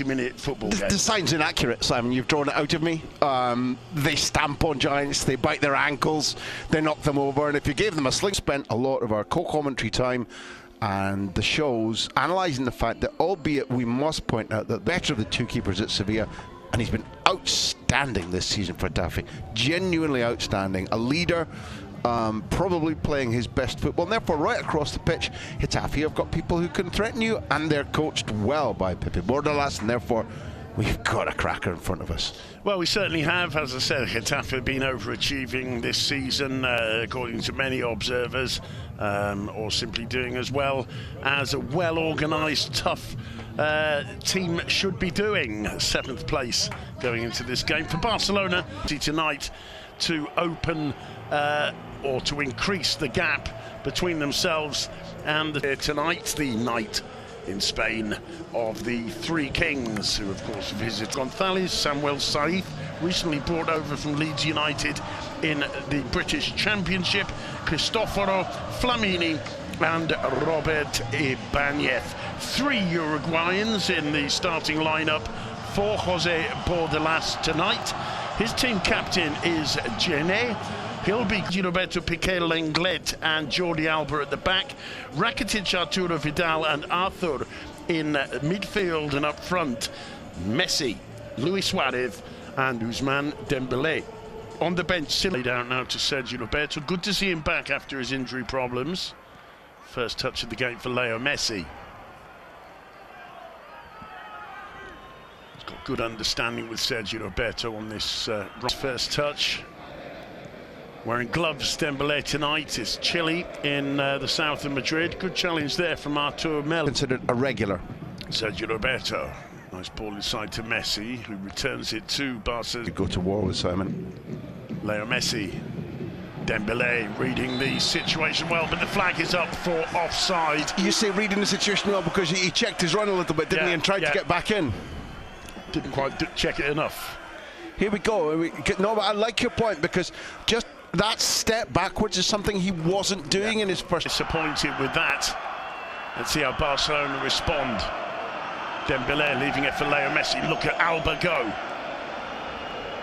90-minute football game. The sign's inaccurate, Simon. You've drawn it out of me. They stamp on giants, they bite their ankles, they knock them over, and if you gave them a sling, spent a lot of our co-commentary time and the shows analysing the fact that, albeit we must point out that the better of the two keepers at Sevilla, and he's been outstanding this season for Getafe, genuinely outstanding, a leader, probably playing his best football, and therefore right across the pitch Getafe have got people who can threaten you, and they're coached well by Pepe Bordalas, and therefore we've got a cracker in front of us. Well, we certainly have. As I said, Getafe have been overachieving this season, according to many observers, or simply doing as well as a well-organised, tough team should be doing. 7th place going into this game. For Barcelona tonight to open or to increase the gap between themselves and tonight, the night in Spain of the Three Kings, who of course visit Gonzalez, Samuel Saif, recently brought over from Leeds United in the British Championship, Cristoforo Flamini and Robert Ibanez. 3 Uruguayans in the starting lineup for Jose Bordalas tonight. His team captain is Gené. He'll be Roberto Piqué, Lenglet and Jordi Alba at the back. Rakitic, Arturo Vidal and Arthur in midfield, and up front Messi, Luis Suarez and Ousmane Dembélé. On the bench, laid out now to Sergio Roberto. Good to see him back after his injury problems. First touch of the game for Leo Messi. He's got good understanding with Sergio Roberto on this first touch. Wearing gloves, Dembélé tonight. It's chilly in the south of Madrid. Good challenge there from Artur Mel. Considered a regular. Sergio Roberto. Nice ball inside to Messi, who returns it to Barca. Go to war with Simon. Leo Messi. Dembélé reading the situation well, but the flag is up for offside. You say reading the situation well because he checked his run a little bit, didn't he, and tried to get back in. Didn't quite check it enough. Here we go. No, but I like your point, because just that step backwards is something he wasn't doing in his first. Disappointed with that. Let's see how Barcelona respond. Dembélé leaving it for Leo Messi. Look at Alba go.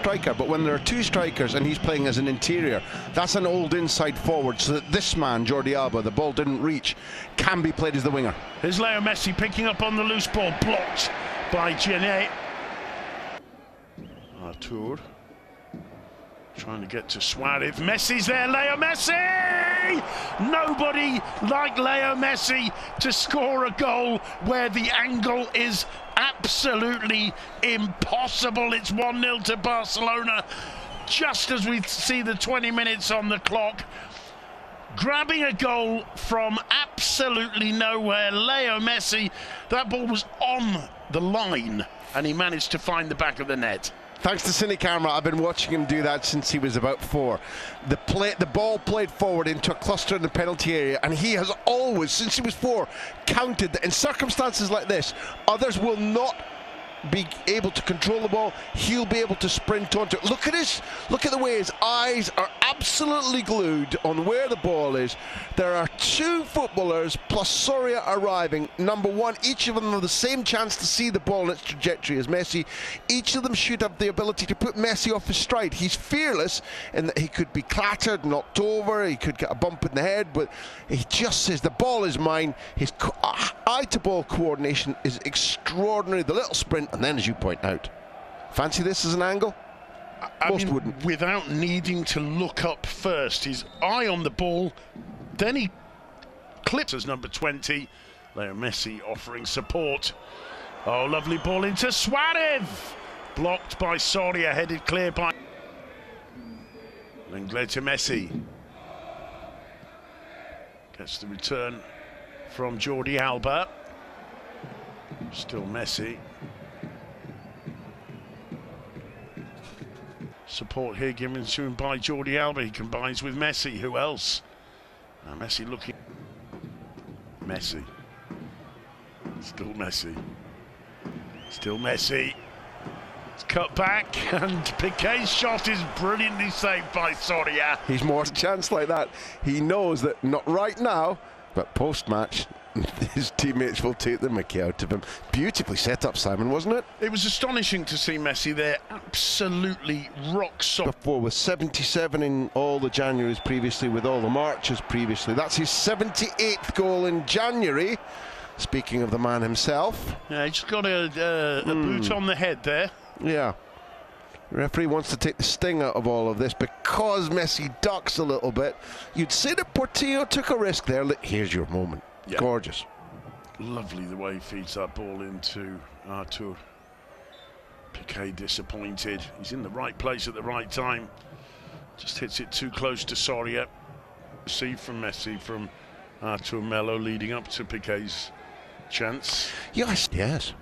Striker, but when there are two strikers and he's playing as an interior, that's an old inside forward, so that this man, Jordi Alba, the ball didn't reach, can be played as the winger. Here's Leo Messi picking up on the loose ball, blocked by Gené. Artur trying to get to Suarez. Messi's there, Leo Messi! Nobody like Leo Messi to score a goal where the angle is absolutely impossible. It's 1-0 to Barcelona, just as we see the 20 minutes on the clock. Grabbing a goal from absolutely nowhere, Leo Messi. That ball was on the line, and he managed to find the back of the net. Thanks to Cine Camera, I've been watching him do that since he was about 4. The ball played forward into a cluster in the penalty area, and he has always, since he was 4, counted that in circumstances like this, others will not be able to control the ball. He'll be able to sprint onto it. Look at the way his eyes are absolutely glued on where the ball is. There are 2 footballers plus Soria arriving. Number 1, each of them have the same chance to see the ball in its trajectory as Messi. Each of them should have the ability to put Messi off his stride. He's fearless in that he could be clattered, knocked over, he could get a bump in the head, but he just says the ball is mine. His eye-to-ball coordination is extraordinary. The little sprint, and then, as you point out, fancy this as an angle? Most wouldn't. Without needing to look up first, his eye on the ball, then he clips as number 20. Leo Messi offering support. Oh, lovely ball into Suarez. Blocked by Soria, headed clear by Lenglet to Messi. Gets the return from Jordi Alba. Still Messi. Support here given to him by Jordi Alba. He combines with Messi. Who else? Now Messi looking. Messi. Still Messi. Still Messi. It's cut back, and Piqué's shot is brilliantly saved by Soria. He's more a chance like that. He knows that not right now, but post-match, his teammates will take the mickey out of him. Beautifully set up, Simon, wasn't it? It was astonishing to see Messi there, absolutely rock solid. Before, with 77 in all the Januaries previously, with all the Marches previously. That's his 78th goal in January. Speaking of the man himself. Yeah, he just got a boot on the head there. Yeah. The referee wants to take the sting out of all of this because Messi ducks a little bit. You'd say that Portillo took a risk there. Here's your moment. Yeah. Gorgeous. Lovely the way he feeds that ball into Artur. Piqué disappointed. He's in the right place at the right time. Just hits it too close to Soria. Received from Messi from Artur Melo, leading up to Piqué's chance. Yes. Yes.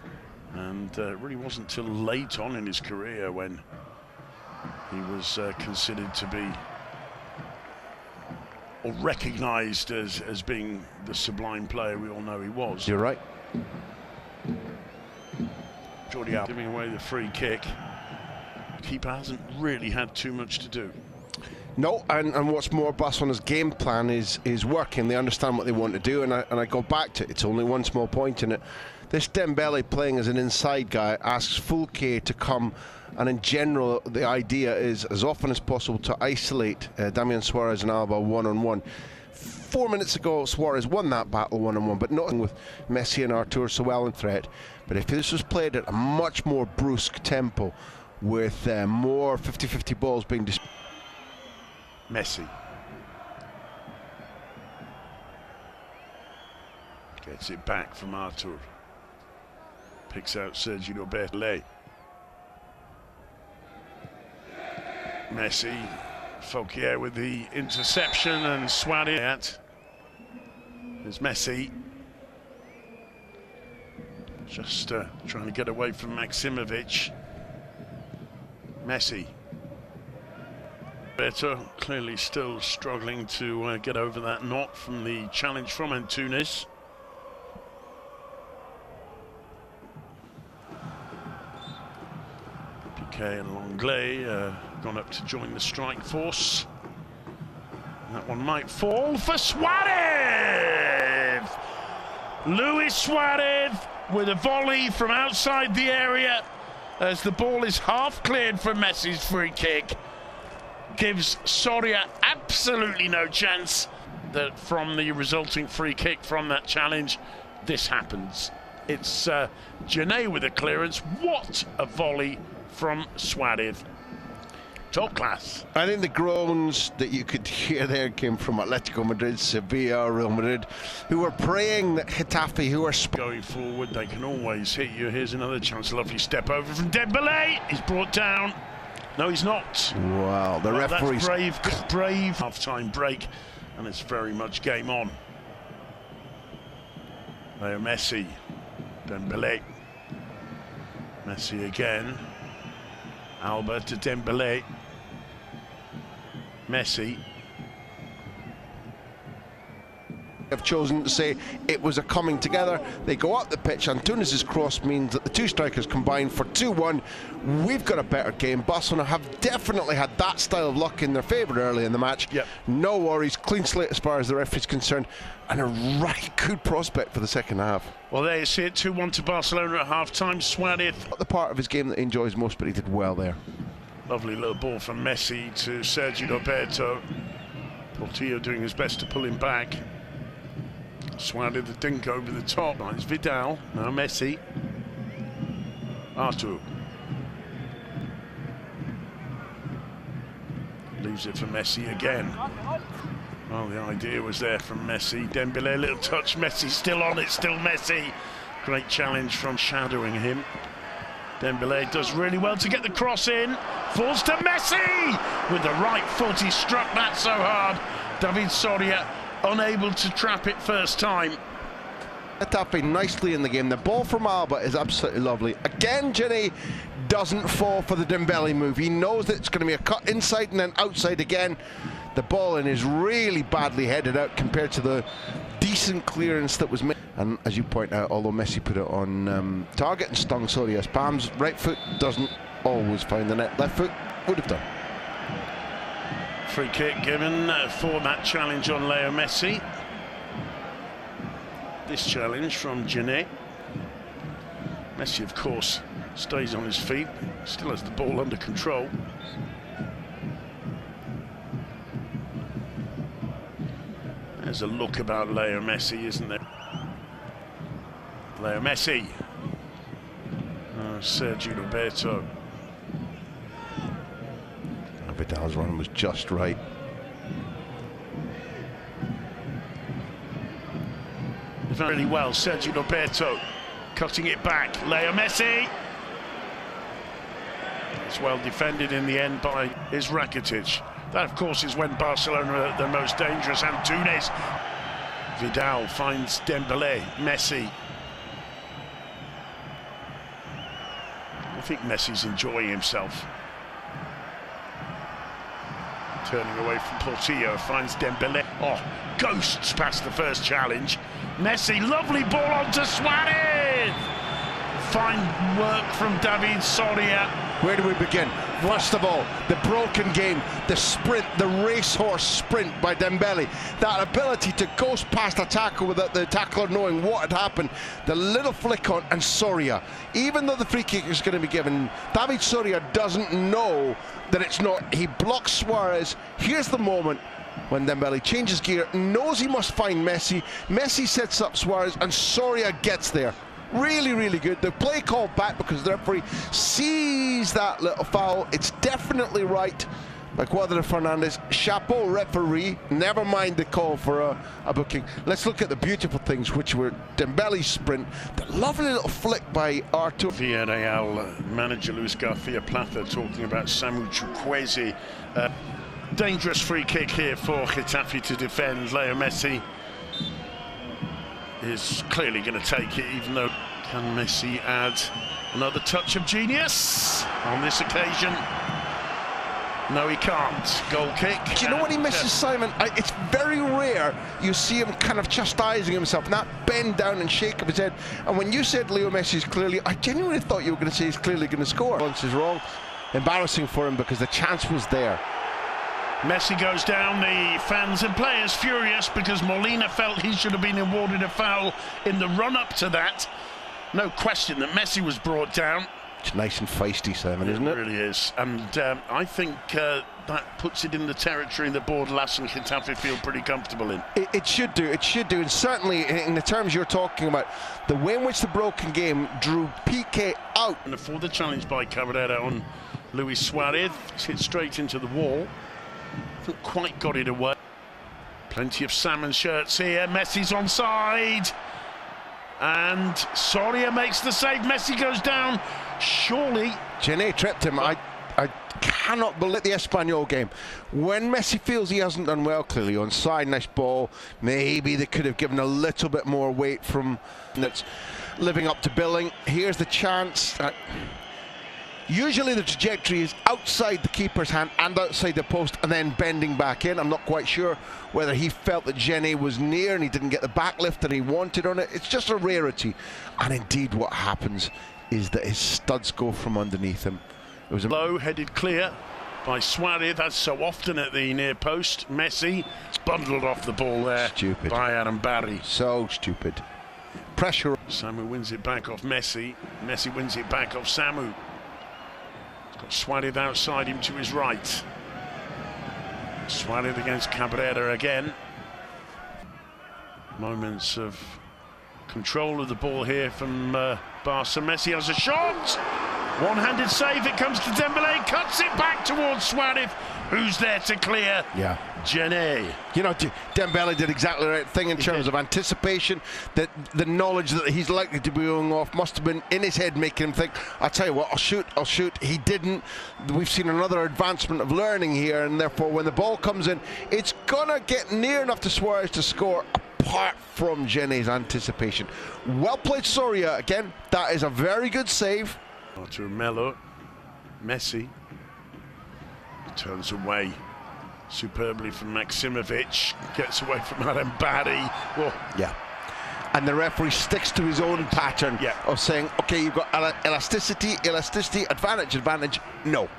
And it really wasn't till late on in his career when he was considered to be, or recognised as being the sublime player we all know he was. You're right. Jordi Alba giving away the free kick. The keeper hasn't really had too much to do. No, and what's more, Barcelona's game plan is working. They understand what they want to do, and I go back to it. It's only one small point in it. This Dembele playing as an inside guy asks Fulke to come, and in general the idea is as often as possible to isolate Damian Suarez and Alba one-on-one. 4 minutes ago Suarez won that battle one-on-one, but not with Messi and Artur so well in threat. But if this was played at a much more brusque tempo with more 50-50 balls being disputed. Messi gets it back from Artur. Picks out Sergio Roberto. Messi, Fauquier with the interception, and Suarez. There's Messi. Just trying to get away from Maximovic. Messi. Roberto clearly still struggling to get over that knot from the challenge from Antunes. Piqué and Longley gone up to join the strike force. That one might fall for Suarez! Luis Suarez with a volley from outside the area as the ball is half cleared for Messi's free kick. Gives Soria absolutely no chance that from the resulting free kick from that challenge, this happens. It's Janet with a clearance. What a volley from Suarez. Top class. I think the groans that you could hear there came from Atletico Madrid, Sevilla, Real Madrid, who were praying that Getafe, who are going forward, they can always hit you. Here's another chance. Lovely step over from Dembele. He's brought down. No, he's not. Wow, the referee's that's brave. Half-time break, and it's very much game on. Leo Messi, Dembele. Messi again. Alba to Dembele. Messi. Have chosen to say it was a coming together. They go up the pitch. Antunes' cross means that the two strikers combine for 2-1. We've got a better game. Barcelona have definitely had that style of luck in their favour early in the match. Yep. No worries, clean slate as far as the referee's concerned, and a right good prospect for the second half. Well, there you see it, 2-1 to Barcelona at half-time. Suarez. Not the part of his game that he enjoys most, but he did well there. Lovely little ball from Messi to Sergio Roberto. Portillo doing his best to pull him back. Suarez the dink over the top. It's Vidal, now Messi. Artur. Leaves it for Messi again. Well, the idea was there from Messi. Dembele, a little touch. Messi still on it, still Messi. Great challenge from shadowing him. Dembele does really well to get the cross in. Falls to Messi! With the right foot, he struck that so hard. David Soria unable to trap it first time. Getafe nicely in the game. The ball from Alba is absolutely lovely. Again, Ginny doesn't fall for the Dembele move. He knows that it's going to be a cut inside and then outside again. The ball in is really badly headed out compared to the decent clearance that was made. And as you point out, although Messi put it on target and stung Soria's palms, right foot doesn't always find the net. Left foot would have done. Free kick given for that challenge on Leo Messi. this challenge from Getafe. Messi, of course, stays on his feet, still has the ball under control. There's a look about Lionel Messi, isn't there? Lionel Messi. Sergio Roberto. Vidal's run was just right. Really well, Sergio Roberto cutting it back. Leo Messi. It's well defended in the end by his Rakitic. That, of course, is when Barcelona are the most dangerous. Antunes. Vidal finds Dembélé. Messi. I think Messi's enjoying himself. Turning away from Portillo, finds Dembélé. Oh, ghosts past the first challenge. Messi, lovely ball onto Suarez. Fine work from David Soria. Where do we begin? First of all, the broken game, the sprint, the racehorse sprint by Dembélé. That ability to ghost past a tackle without the tackler knowing what had happened. The little flick on, and Soria. Even though the free kick is going to be given, David Soria doesn't know that it's not. He blocks Suarez. Here's the moment when Dembélé changes gear, knows he must find Messi. Messi sets up Suarez, and Soria gets there. Really, really good. The play called back because the referee sees that little foul. It's definitely right by Cuadra Fernandez. Chapeau, referee. Never mind the call for a booking. Let's look at the beautiful things, which were Dembele's sprint, the lovely little flick by Artur. Villarreal manager Luis Garcia Plata talking about Samu Chukwueze. Dangerous free kick here for Getafe to defend. Leo Messi is clearly going to take it, even though can Messi add another touch of genius on this occasion? No, he can't. Goal kick. Do you know what he misses, Simon? It's very rare you see him kind of chastising himself, not bend down and shake of his head. And when you said Leo Messi is clearly, I genuinely thought you were going to say he's clearly going to score. Once is wrong. Embarrassing for him because the chance was there. Messi goes down, the fans and players furious because Molina felt he should have been awarded a foul in the run-up to that. No question that Messi was brought down. It's nice and feisty, Simon, isn't it? It really is. And I think that puts it in the territory that Bordelas and Getafe feel pretty comfortable in. It should do, and certainly in the terms you're talking about, the way in which the broken game drew Piqué out. And for the challenge by Cabrera on Luis Suarez, it's hit straight into the wall. Haven't quite got it away. Plenty of salmon shirts here. Messi's onside. And Soria makes the save. Messi goes down. Surely. Getafe tripped him. I cannot believe the Espanyol game. When Messi feels he hasn't done well, clearly onside, nice ball. Maybe they could have given a little bit more weight from that's living up to billing. Here's the chance. Usually the trajectory is outside the keeper's hand and outside the post and then bending back in. I'm not quite sure whether he felt that Getafe was near and he didn't get the back lift that he wanted on it. It's just a rarity. And indeed what happens is that his studs go from underneath him. It was a low headed clear by Suarez, as so often at the near post. Messi bundled off the ball there. Stupid. By Adam Barry. So stupid. Pressure. Samu wins it back off Messi. Messi wins it back off Samu. Got Suarez outside him to his right. Suarez against Cabrera again. Moments of control of the ball here from Barca. Messi has a shot. One-handed save. It comes to Dembélé. Cuts it back towards Suarez. Who's there to clear? Yeah. Getafe. You know, Dembélé did exactly the right thing in terms of anticipation. That the knowledge that he's likely to be going off must have been in his head, making him think, I'll tell you what, I'll shoot. He didn't. We've seen another advancement of learning here, and therefore when the ball comes in, it's gonna get near enough to Suarez to score, apart from Genet's anticipation. Well played, Soria. Again, that is a very good save. To Melo. Messi turns away superbly from Maximovic, gets away from Adam Barry. Whoa. Yeah. And the referee sticks to his own pattern of saying, okay, you've got elasticity, advantage. No.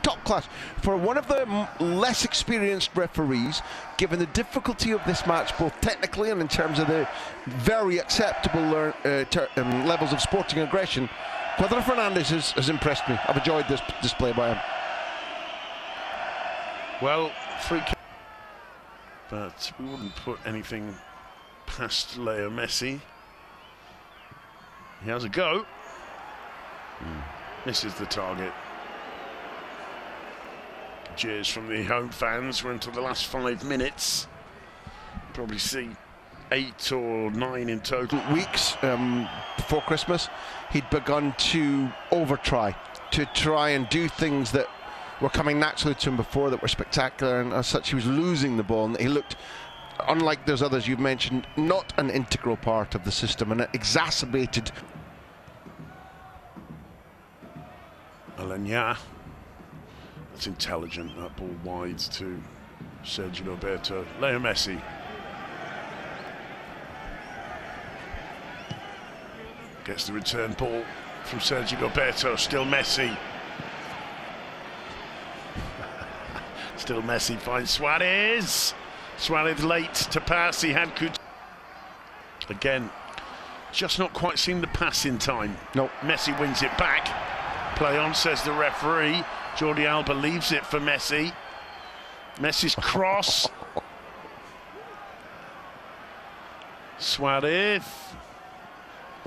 Top class. For one of the less experienced referees, given the difficulty of this match, both technically and in terms of the very acceptable levels of sporting aggression, Cuadra Fernandez has impressed me. I've enjoyed this display by him. Well, free kick, but we wouldn't put anything past Leo Messi. He has a go. Misses the target. Cheers from the home fans. We're into the last 5 minutes. Probably see 8 or 9 in total. Weeks before Christmas, he'd begun to try and do things that were coming naturally to him before, that were spectacular, and as such he was losing the ball, and he looked, unlike those others you've mentioned, not an integral part of the system, and it exacerbated. Alenya. That's intelligent, that ball wide to Sergio Roberto. Leo Messi. Gets the return ball from Sergio Roberto. Still Messi. Still Messi finds Suarez. Suarez late to pass. He had good. Again, just not quite seen the pass in time. Nope. Messi wins it back. Play on, says the referee. Jordi Alba leaves it for Messi. Messi's cross. Suarez.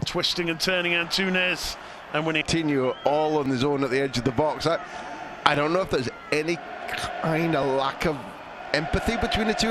Twisting and turning Antunes. And winning. Coutinho all on his own at the edge of the box. I don't know if there's any kind of lack of empathy between the two.